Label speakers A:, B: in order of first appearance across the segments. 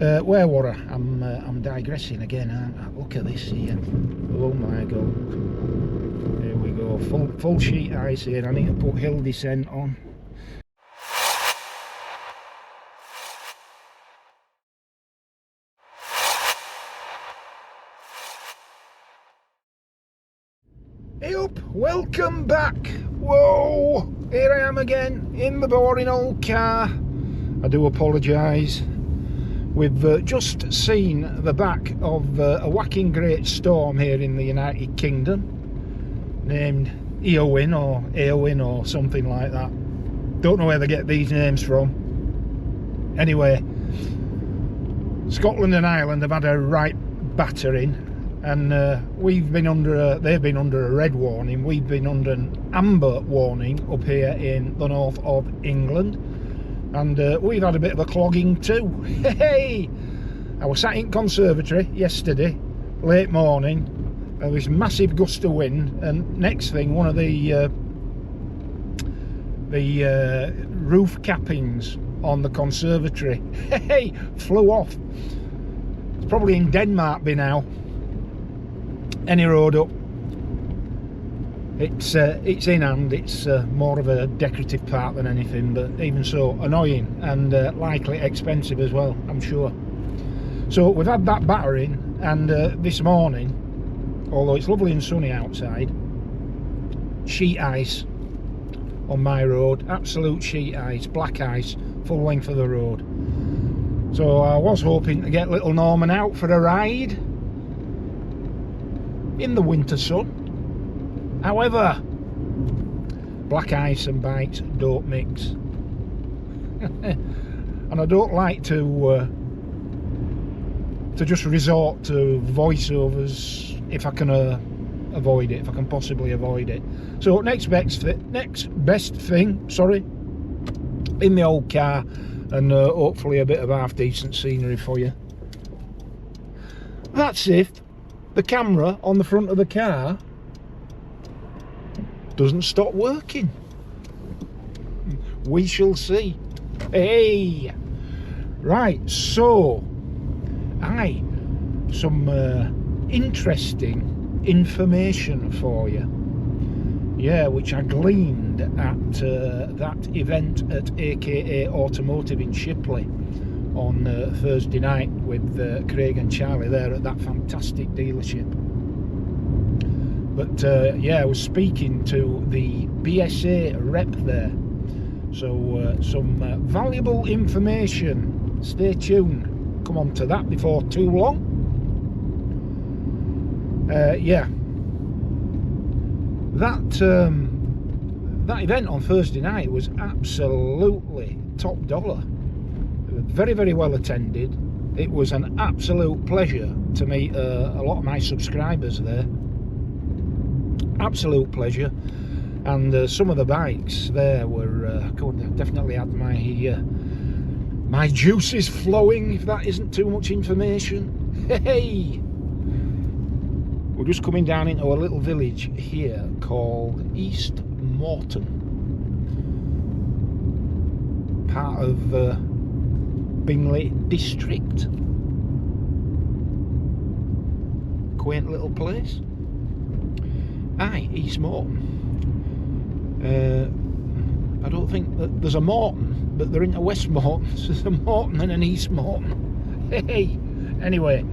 A: Where were I? I'm digressing again, aren't I? Look at this here. Oh my god. Here we go. Full sheet ice here. I need to put hill descent on. Hey up, welcome back. Whoa, here I am again in the boring old car. I do apologise. We've just seen the back of a whacking great storm here in the United Kingdom, named Eowyn or Eowyn or something like that. Don't know where they get these names from. Anyway, Scotland and Ireland have had a right battering, and they've been under a red warning. We've been under an amber warning up here in the north of England. And we've had a bit of a clogging too. Hey! I was sat in conservatory yesterday, late morning. There was massive gust of wind, and next thing, one of the roof cappings on the conservatory, hey, flew off. It's probably in Denmark by now. Any road up. It's in hand. It's more of a decorative part than anything, but even so, annoying and likely expensive as well, I'm sure. So we've had that battering, and this morning, although it's lovely and sunny outside, sheet ice on my road, absolute sheet ice, black ice, full length of the road. So I was hoping to get little Norman out for a ride in the winter sun. However, black ice and bikes don't mix. And I don't like to just resort to voiceovers if I can avoid it, if I can possibly avoid it. So next best thing, sorry, in the old car, and hopefully a bit of half decent scenery for you. That's if the camera on the front of the car doesn't stop working. We shall see. Hey, right, so some interesting information for you, yeah, which I gleaned at that event at AKA Automotive in Shipley on Thursday night with Craig and Charlie there at that fantastic dealership. But yeah, I was speaking to the BSA rep there, so some valuable information. Stay tuned, come on to that before too long. Yeah, that event on Thursday night was absolutely top dollar. Very, very well attended. It was an absolute pleasure to meet a lot of my subscribers there. Absolute pleasure. And some of the bikes there were definitely had my juices flowing, if that isn't too much information. Hey, we're just coming down into a little village here called East Morton, part of Bingley district. Quaint little place. Aye, East Morton. I don't think that there's a Morton, but they're into West Morton. So there's a Morton and an East Morton. Hey, anyway,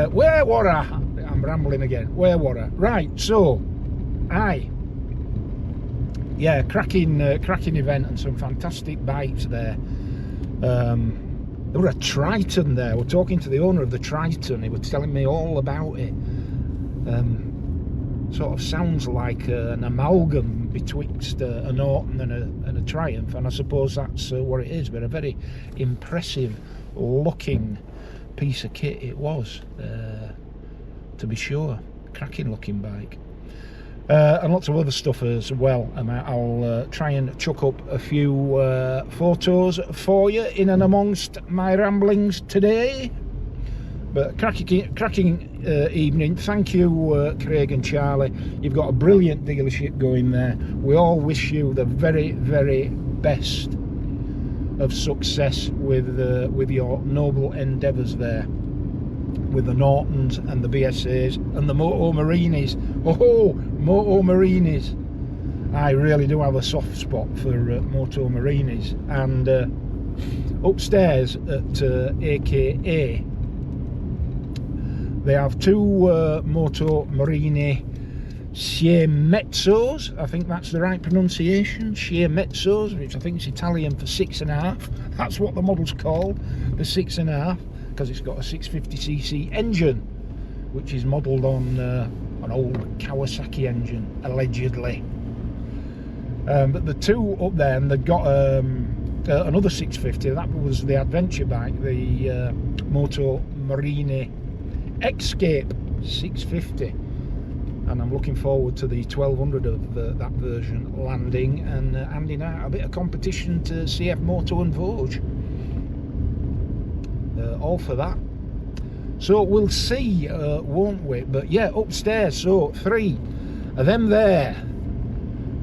A: where were I? I'm rambling again. Where were I? Right, so, aye, yeah, cracking event and some fantastic bikes there. There were a Triton there. We're talking to the owner of the Triton. He was telling me all about it. Sort of sounds like an amalgam betwixt a Norton and a Triumph, and I suppose that's what it is. But a very impressive looking piece of kit it was, to be sure. Cracking looking bike. And lots of other stuff as well. I'll try and chuck up a few photos for you in and amongst my ramblings today. But cracking evening. Thank you, Craig and Charlie. You've got a brilliant dealership going there. We all wish you the very, very best of success with your noble endeavours there, with the Nortons and the BSAs and the Moto Marinis. Oh, Moto Marinis! I really do have a soft spot for Moto Marinis. And upstairs at AKA, they have two Moto Marini Sciamezzos, I think that's the right pronunciation, Sciamezzos, which I think is Italian for 6.5. That's what the model's called, the 6.5, because it's got a 650cc engine, which is modelled on an old Kawasaki engine, allegedly. But the two up there, and they've got another 650, that was the adventure bike, the Moto Marini Escape 650. And I'm looking forward to the 1200 of that version landing and handing out a bit of competition to CF Moto and Vosges. All for that. So we'll see, won't we? But yeah, upstairs, so 3 of them there.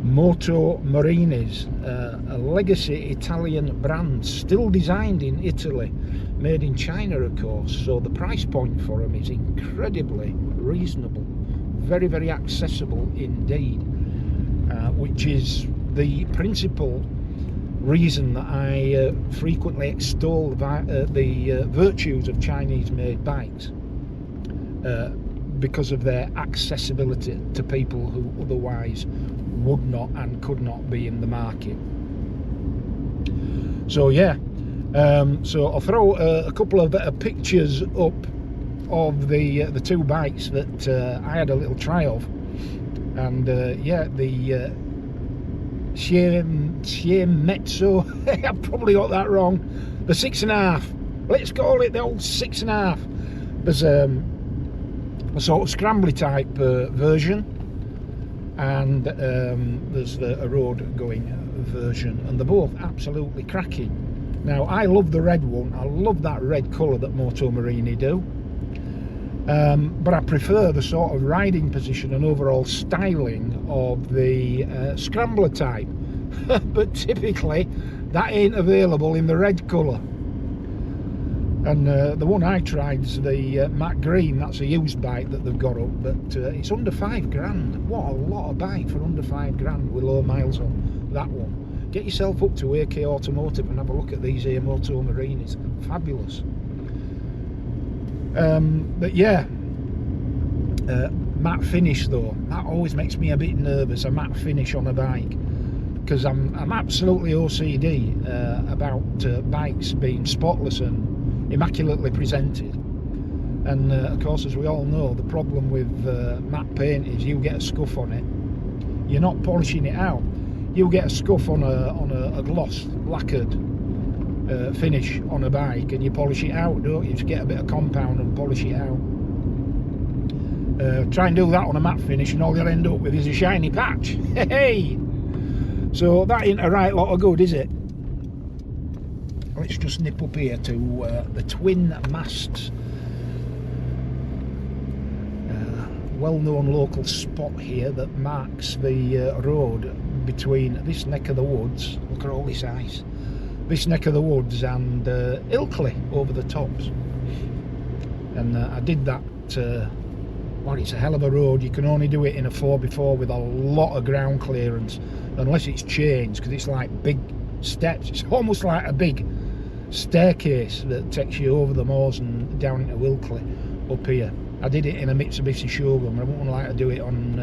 A: Moto Marinis, a legacy Italian brand, still designed in Italy, made in China of course, so the price point for them is incredibly reasonable, very, very accessible indeed, which is the principal reason that I frequently extol the virtues of Chinese made bikes, because of their accessibility to people who otherwise would not and could not be in the market. So yeah, so I'll throw a couple of pictures up of the two bikes that I had a little try of, and yeah, the Sciamezzo, I probably got that wrong, the 6.5, let's call it the old 6.5. There's a sort of scrambly type version, and there's a road going version, and they're both absolutely cracking. Now I love the red one, I love that red colour that Moto Marini do, but I prefer the sort of riding position and overall styling of the scrambler type, but typically that ain't available in the red colour. And the one I tried is the matte green. That's a used bike that they've got up, but it's under £5,000. What a lot of bike for under £5,000 with low miles on that one. Get yourself up to AK Automotive and have a look at these here Moto Marinis. Fabulous. But yeah, matte finish though, that always makes me a bit nervous, a matte finish on a bike, because I'm absolutely OCD about bikes being spotless and immaculately presented. And of course, as we all know, the problem with matte paint is you get a scuff on it, you're not polishing it out, you get a scuff on a gloss lacquered finish on a bike, and you polish it out, don't you? Just get a bit of compound and polish it out. Try and do that on a matte finish and all you'll end up with is a shiny patch. Hey! So that ain't a right lot of good, is it? Let's just nip up here to the twin masts, well-known local spot here that marks the road between this neck of the woods, look at all this ice, this neck of the woods and Ilkley over the tops. And I did that, well, it's a hell of a road. You can only do it in a 4x4 with a lot of ground clearance, unless it's changed, because it's like big steps. It's almost like a big staircase that takes you over the moors and down into Ilkley up here. I did it in a Mitsubishi Shogun. I wouldn't like to do it on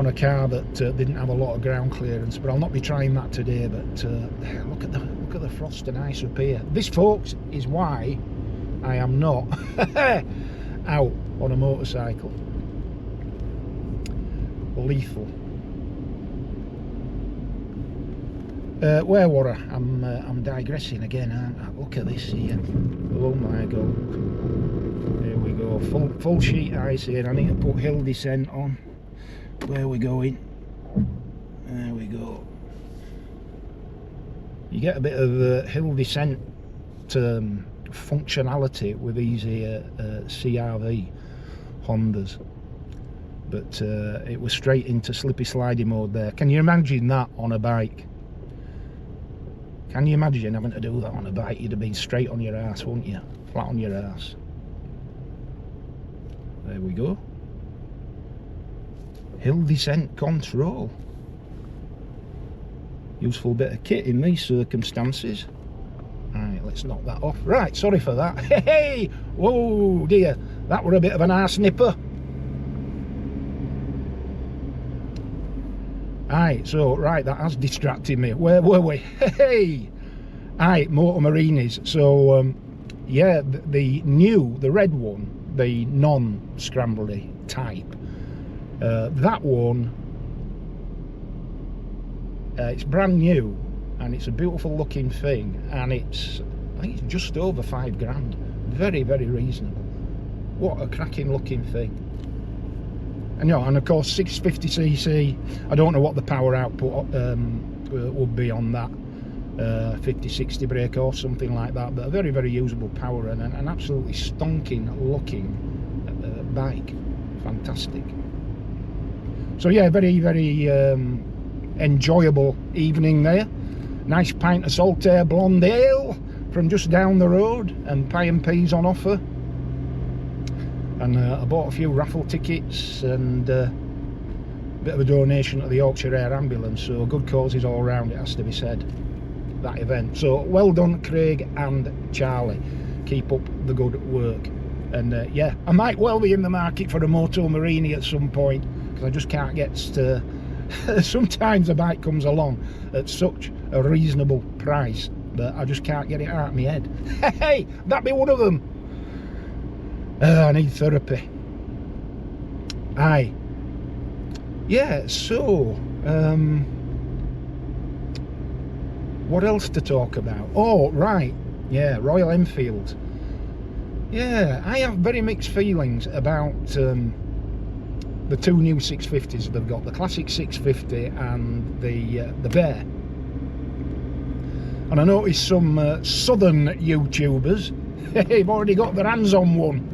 A: a car that didn't have a lot of ground clearance, but I'll not be trying that today. But look at the frost and ice up here. This, folks, is why I am not out on a motorcycle. Lethal. Where were I? I'm digressing again, aren't I? Look at this here. Oh my god. There we go. Full sheet ice here. I need to put hill descent on. Where are we going? There we go. You get a bit of hill descent functionality with these here CRV Hondas, but it was straight into slippy slidey mode there. Can you imagine that on a bike? Can you imagine having to do that on a bike? You'd have been straight on your ass, wouldn't you? Flat on your ass. There we go. Hill descent control. Useful bit of kit in these circumstances. Right, let's knock that off. Right, sorry for that. Hey, whoa dear, that were a bit of an arse nipper. Right, so right, that has distracted me. Where were we? Hey, right, Motor Marinis. So yeah, the red one, the non-scrambly type. That one, it's brand new and it's a beautiful looking thing, and I think it's just over £5 grand. Very, very reasonable. What a cracking looking thing. And you know, and of course 650cc, I don't know what the power output would be on that, 50-60 brake or something like that, but a very, very usable power and an absolutely stonking looking bike. Fantastic. So yeah, very, very enjoyable evening there. Nice pint of Saltaire blonde ale from just down the road, and pie and peas on offer. And I bought a few raffle tickets and a bit of a donation to the Yorkshire Air Ambulance, so good causes all round, it has to be said, that event. So well done Craig and Charlie, keep up the good work. And yeah, I might well be in the market for a Moto Marini at some point, because I just can't get to sometimes a bike comes along at such a reasonable price that I just can't get it out of my head. Hey, that'd be one of them. I need therapy. Aye. Yeah, so what else to talk about? Oh, right. Yeah, Royal Enfield. Yeah, I have very mixed feelings about the two new 650s they've got, the classic 650 and the Bear. And I noticed some southern YouTubers have already got their hands on one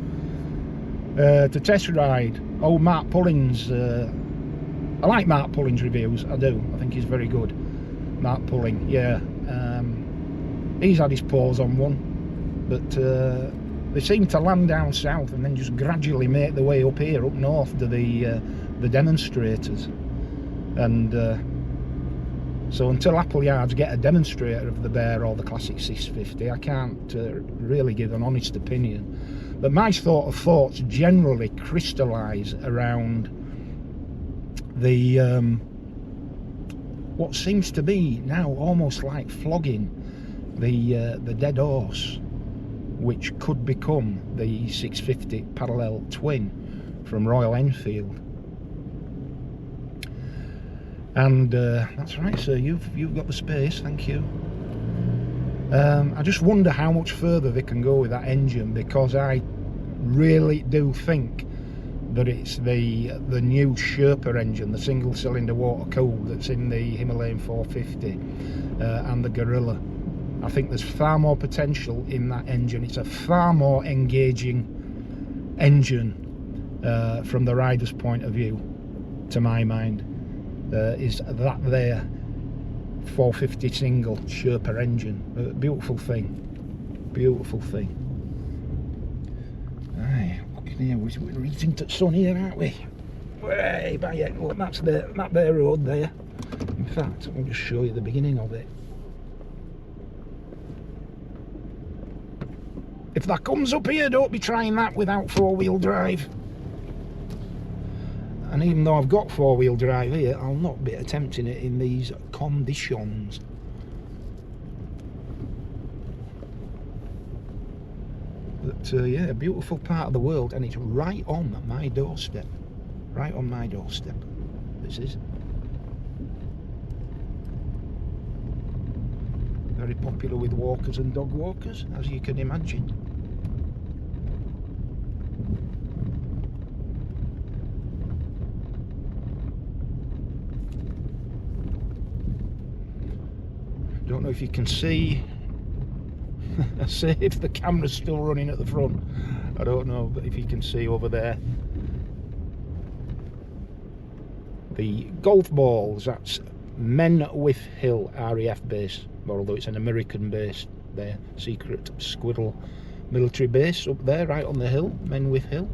A: to test ride. Old Mark Pullins. I like Mark Pullins reviews, I do. I think he's very good. Mark Pulling, yeah. He's had his paws on one, but they seem to land down south and then just gradually make their way up here, up north to the demonstrators. And so until Appleyards get a demonstrator of the Bear or the classic 650, I can't really give an honest opinion. But my sort of thoughts generally crystallise around the what seems to be now almost like flogging the dead horse, which could become the 650 parallel twin from Royal Enfield. And that's right, sir, you've got the space, thank you. I just wonder how much further they can go with that engine, because I really do think that it's the new Sherpa engine, the single cylinder water cooled, that's in the Himalayan 450 and the Gorilla. I think there's far more potential in that engine. It's a far more engaging engine from the rider's point of view, to my mind, is that there 450 single Sherpa engine. Beautiful thing, beautiful thing. Aye, looking here, we're eating to the sun here, aren't we? Way by it. Look, that's their road there. In fact, I'll just show you the beginning of it. If that comes up here, don't be trying that without four-wheel drive. And even though I've got four-wheel drive here, I'll not be attempting it in these conditions. But yeah, a beautiful part of the world, and it's right on my doorstep. Right on my doorstep. This is. Very popular with walkers and dog walkers, as you can imagine. Don't know if you can see. I say if the camera's still running at the front, I don't know, but if you can see over there the golf balls, that's Men with Hill RAF base, although it's an American base there, secret squirrel military base up there right on the hill, Men with Hill.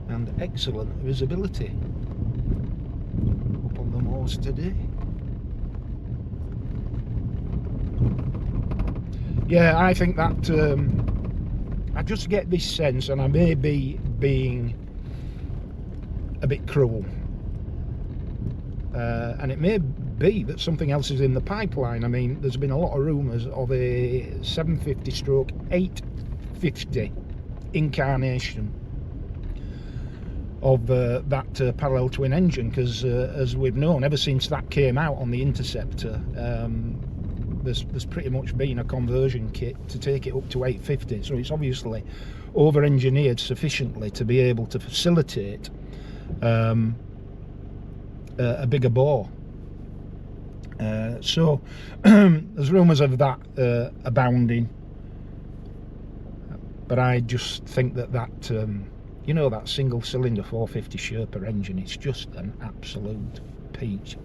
A: And excellent visibility up on the moors today. Yeah, I think that I just get this sense, and I may be being a bit cruel, and it may be that something else is in the pipeline. I mean, there's been a lot of rumours of a 750/850 incarnation of that parallel twin engine, because as we've known, ever since that came out on the Interceptor, there's pretty much been a conversion kit to take it up to 850, so it's obviously over-engineered sufficiently to be able to facilitate a bigger bore. So there's rumours of that abounding, but I just think that you know, that single cylinder 450 Sherpa engine, it's just an absolute peach.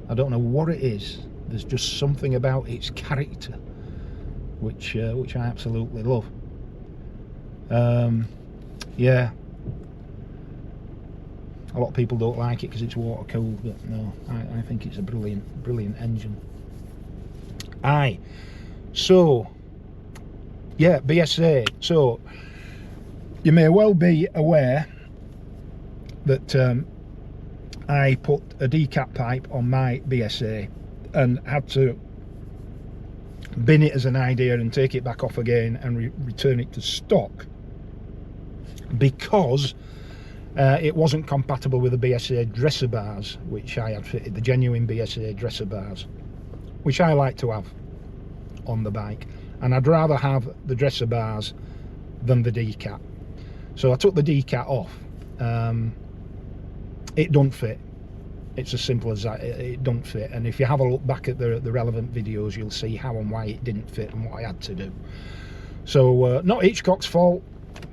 A: I don't know what it is. There's just something about its character which I absolutely love. Yeah, a lot of people don't like it because it's water cooled, but no, I think it's a brilliant engine. Aye, so yeah, BSA. So you may well be aware that I put a Decat pipe on my BSA and had to bin it as an idea and take it back off again and return it to stock, because it wasn't compatible with the BSA dresser bars which I had fitted, the genuine BSA dresser bars, which I like to have on the bike, and I'd rather have the dresser bars than the Decat. So I took the Decat off. It don't fit. It's as simple as that. It don't fit, and if you have a look back at the relevant videos, you'll see how and why it didn't fit and what I had to do. So not Hitchcock's fault.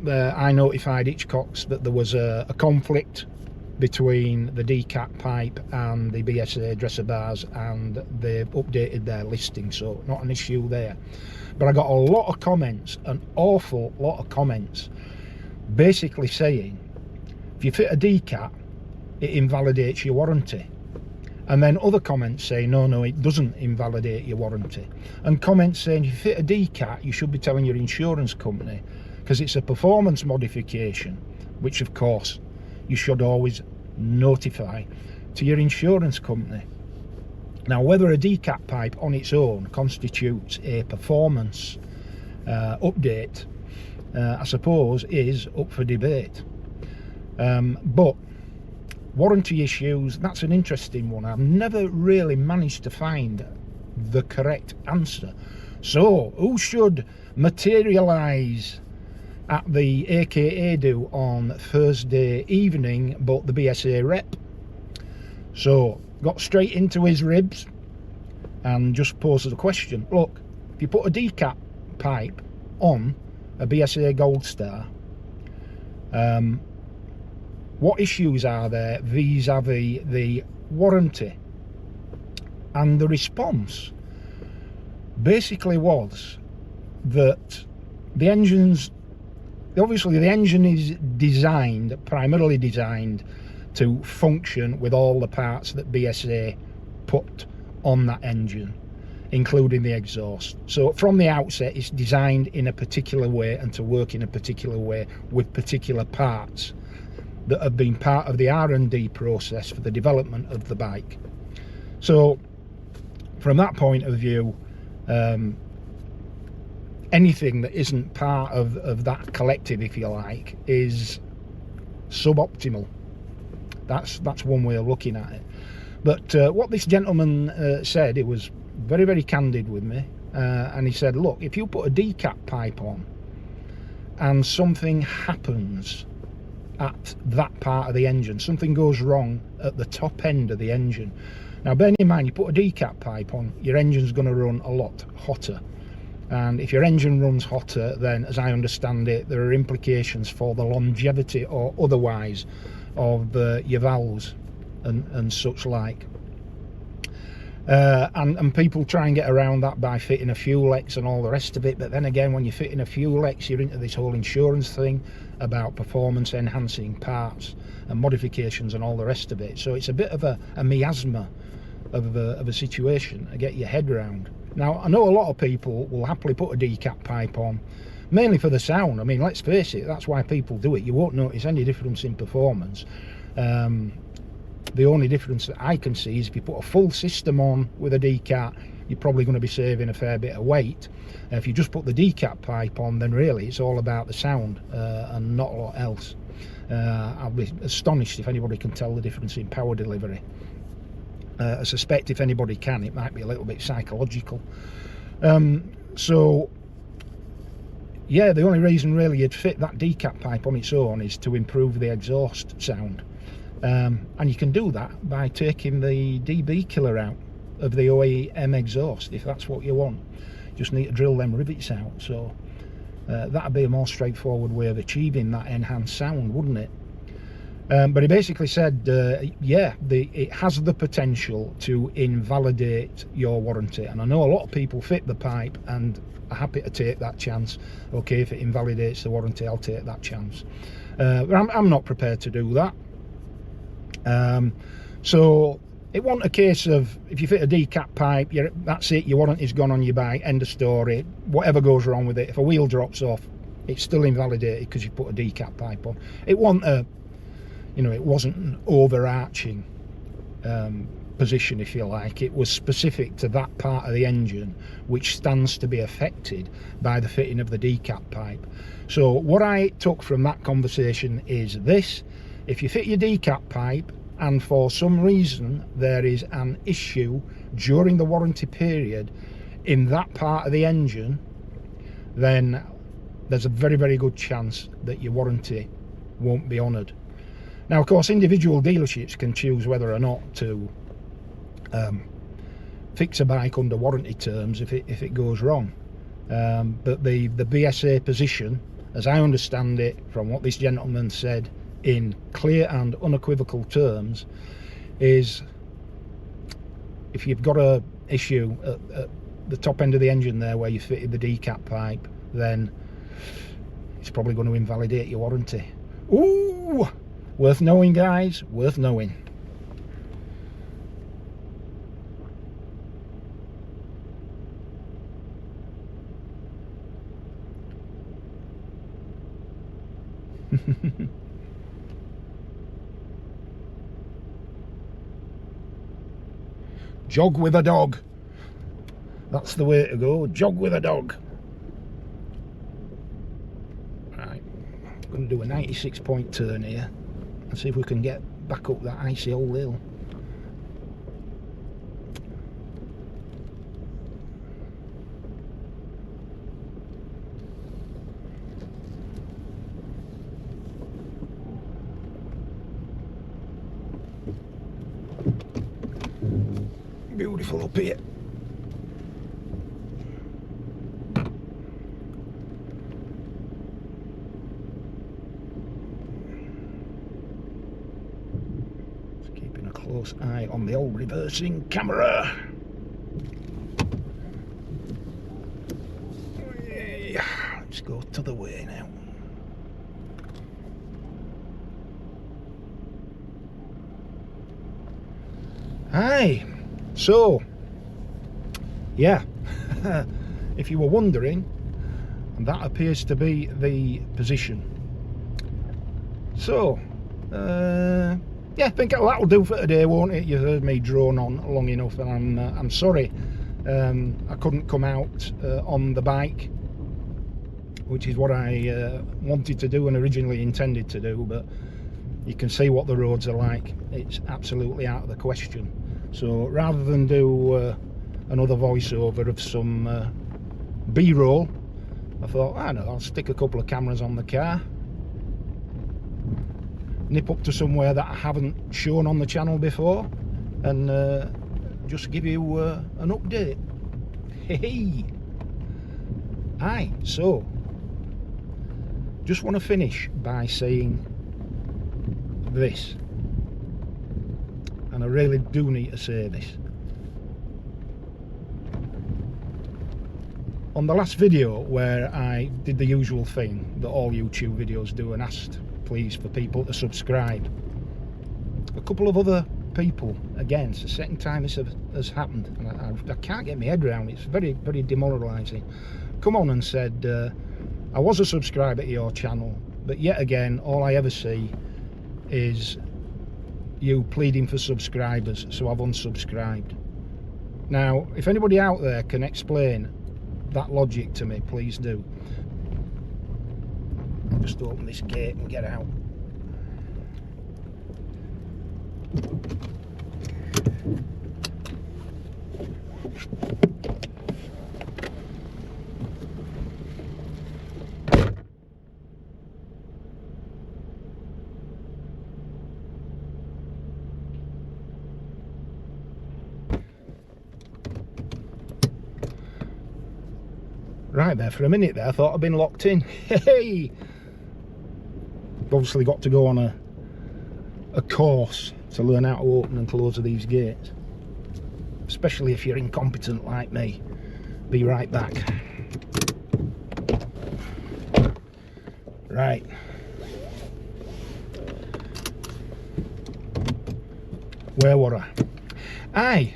A: I notified Hitchcock's that there was a conflict between the Decat pipe and the BSA dresser bars, and they've updated their listing, so not an issue there. But I got a lot of comments, an awful lot of comments, basically saying if you fit a Decat, it invalidates your warranty. And then other comments say no, it doesn't invalidate your warranty. And comments saying if you fit a Decat, you should be telling your insurance company, because it's a performance modification, which of course you should always notify to your insurance company. Now, whether a Decat pipe on its own constitutes a performance update, I suppose, is up for debate. But warranty issues, that's an interesting one. I've never really managed to find the correct answer. So who should materialise at the AKA do on Thursday evening but the BSA rep? So got straight into his ribs and just posed the question. Look, if you put a Decat pipe on a BSA Gold Star, what issues are there vis-a-vis the warranty? And the response basically was that the engine's, obviously the engine is designed, primarily designed to function with all the parts that BSA put on that engine, including the exhaust. So from the outset it's designed in a particular way and to work in a particular way with particular parts that have been part of the R&D process for the development of the bike. So from that point of view, anything that isn't part of that collective, if you like, is suboptimal. That's one way of looking at it. But what this gentleman said, it was very candid with me, and he said, look, if you put a Decat pipe on and something happens at that part of the engine, something goes wrong at the top end of the engine. Now bear in mind, you put a Decat pipe on, your engine's going to run a lot hotter, and if your engine runs hotter, then as I understand it, there are implications for the longevity or otherwise of your valves and such like. And people try and get around that by fitting a fuel X and all the rest of it, but then again, when you're fitting a fuel X, you're into this whole insurance thing about performance enhancing parts and modifications and all the rest of it. So it's a bit of a miasma of a situation to get your head round. Now, I know a lot of people will happily put a decat pipe on, mainly for the sound. I mean, let's face it, that's why people do it. You won't notice any difference in performance. The only difference that I can see is if you put a full system on with a decat, you're probably going to be saving a fair bit of weight. If you just put the decat pipe on, then really it's all about the sound and not a lot else. I'll be astonished if anybody can tell the difference in power delivery. I suspect if anybody can, it might be a little bit psychological. So yeah, the only reason really you'd fit that decat pipe on its own is to improve the exhaust sound. And you can do that by taking the dB killer out of the OEM exhaust, if that's what you want. You just need to drill them rivets out. So that'd be a more straightforward way of achieving that enhanced sound, wouldn't it? But he basically said, yeah, it has the potential to invalidate your warranty. And I know a lot of people fit the pipe and are happy to take that chance. Okay, if it invalidates the warranty, I'll take that chance. But I'm not prepared to do that. So it wasn't a case of if you fit a decat pipe, that's it, your warranty's gone on your bike, end of story. Whatever goes wrong with it, if a wheel drops off, it's still invalidated because you put a decat pipe on. It wasn't a, it wasn't an overarching position, if you like. It was specific to that part of the engine which stands to be affected by the fitting of the decat pipe. So what I took from that conversation is this: if you fit your decat pipe and for some reason there is an issue during the warranty period in that part of the engine, then there's a very, very good chance that your warranty won't be honoured. Now, of course, individual dealerships can choose whether or not to fix a bike under warranty terms if it goes wrong. But the BSA position, as I understand it from what this gentleman said in clear and unequivocal terms, is if you've got a issue at the top end of the engine there where you fitted the decat pipe, then it's probably going to invalidate your warranty. Ooh, worth knowing, guys, worth knowing. Jog with a dog. That's the way to go. Jog with a dog. Right, I'm going to do a 96-point turn here and see if we can get back up that icy old hill. Beautiful up here. Just keeping a close eye on the old reversing camera. Let's go to the way now. Hi. So, yeah, if you were wondering, that appears to be the position. So, yeah, I think that'll do for today, won't it? You heard me drone on long enough, and I'm sorry I couldn't come out on the bike, which is what I wanted to do and originally intended to do, but you can see what the roads are like. It's absolutely out of the question. So rather than do another voiceover of some B-roll, I thought, I don't know, I'll stick a couple of cameras on the car, nip up to somewhere that I haven't shown on the channel before, and just give you an update. Hey. Aye, so just want to finish by saying this, and I really do need to say this. On the last video where I did the usual thing that all YouTube videos do and asked please for people to subscribe, a couple of other people, again it's the second time this has happened, and I can't get my head around it. It's very, very demoralising. Come on and said, I was a subscriber to your channel, but yet again all I ever see is you pleading for subscribers, so I've unsubscribed. Now if anybody out there can explain that logic to me, please do. I'll just open this gate and get out. Right there, for a minute there I thought I'd been locked in. Hey! Obviously got to go on a course to learn how to open and close these gates, especially if you're incompetent like me. Be right back. Right. Where were I? Aye.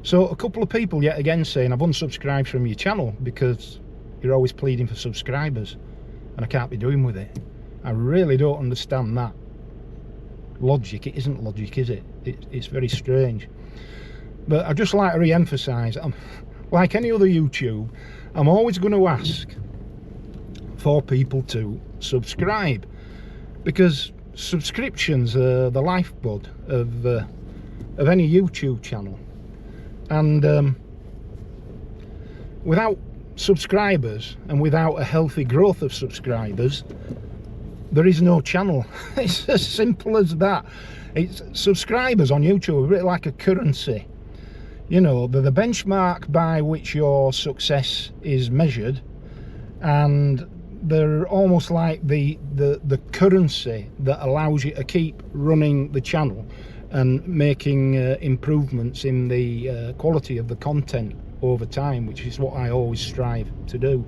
A: So a couple of people yet again saying I've unsubscribed from your channel because you're always pleading for subscribers and I can't be doing with it. I really don't understand that logic. It isn't logic, is it? It's very strange. But I'd just like to re-emphasise, like any other YouTube, I'm always going to ask for people to subscribe, because subscriptions are the lifeblood of any YouTube channel. And without subscribers and without a healthy growth of subscribers, there is no channel. It's as simple as that. It's subscribers on YouTube are a bit like a currency. You know, they're the benchmark by which your success is measured, and they're almost like the currency that allows you to keep running the channel and making improvements in the quality of the content over time, which is what I always strive to do.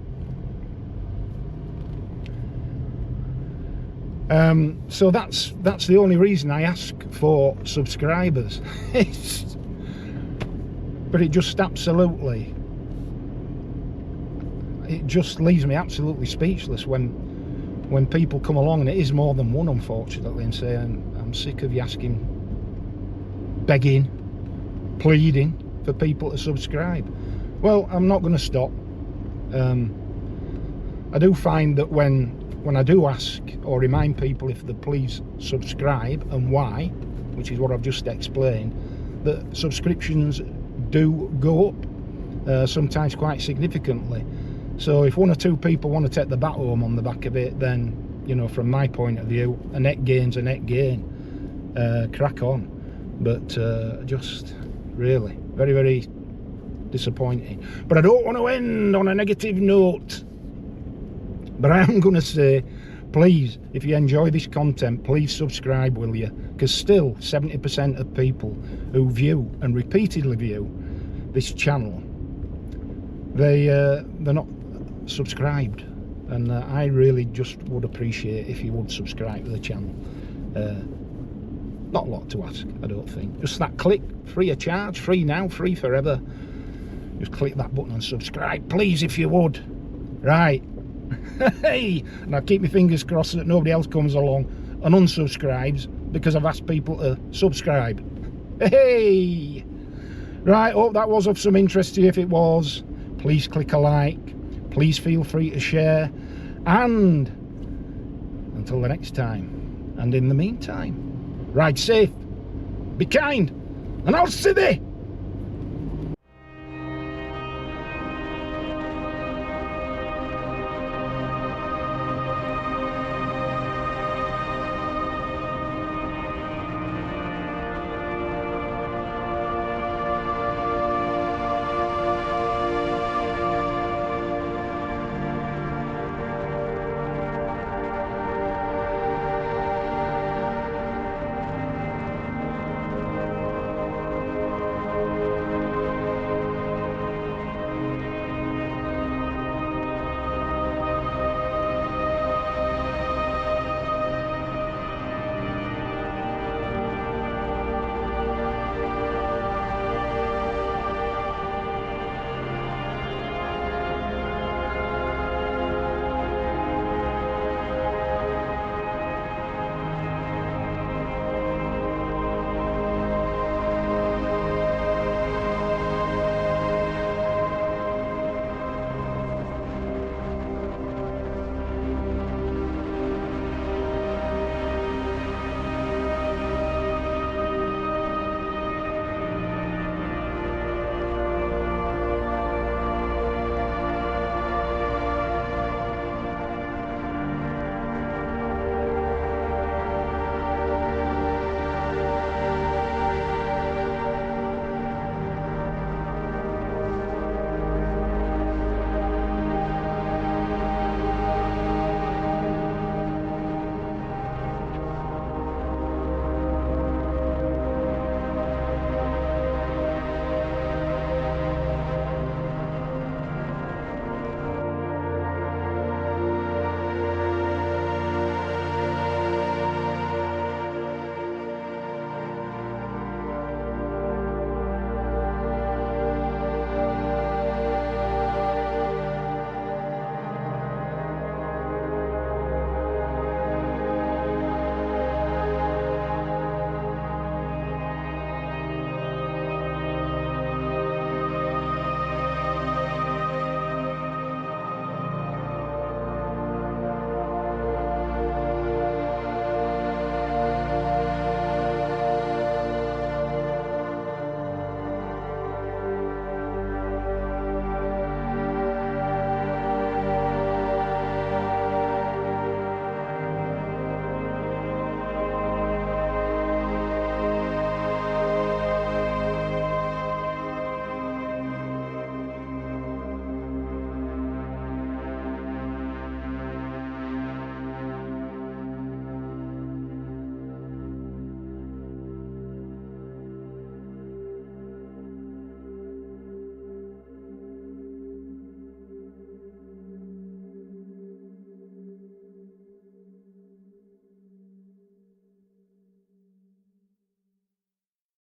A: So that's the only reason I ask for subscribers. But it just absolutely, it just leaves me absolutely speechless when people come along, and it is more than one unfortunately, and say I'm sick of you asking, begging, pleading for people to subscribe. Well, I'm not going to stop. I do find that when I do ask or remind people if they please subscribe and why, which is what I've just explained, that subscriptions do go up, sometimes quite significantly. So if one or two people want to take the bat home on the back of it, then, you know, from my point of view, a net gain's a net gain. Crack on. But just really very, very disappointing. But I don't want to end on a negative note, but I am going to say, please, if you enjoy this content, please subscribe, will you? Because still 70% of people who view and repeatedly view this channel, they're not subscribed, and I really just would appreciate if you would subscribe to the channel. Not a lot to ask, I don't think. Just that click, free of charge, free now, free forever. Just click that button and subscribe, please, if you would. Right. Hey, and I'll keep my fingers crossed that nobody else comes along and unsubscribes because I've asked people to subscribe. Hey, right, hope that was of some interest to you. If it was, please click a like, please feel free to share, and until the next time, and in the meantime, ride safe, be kind, and I'll see thee.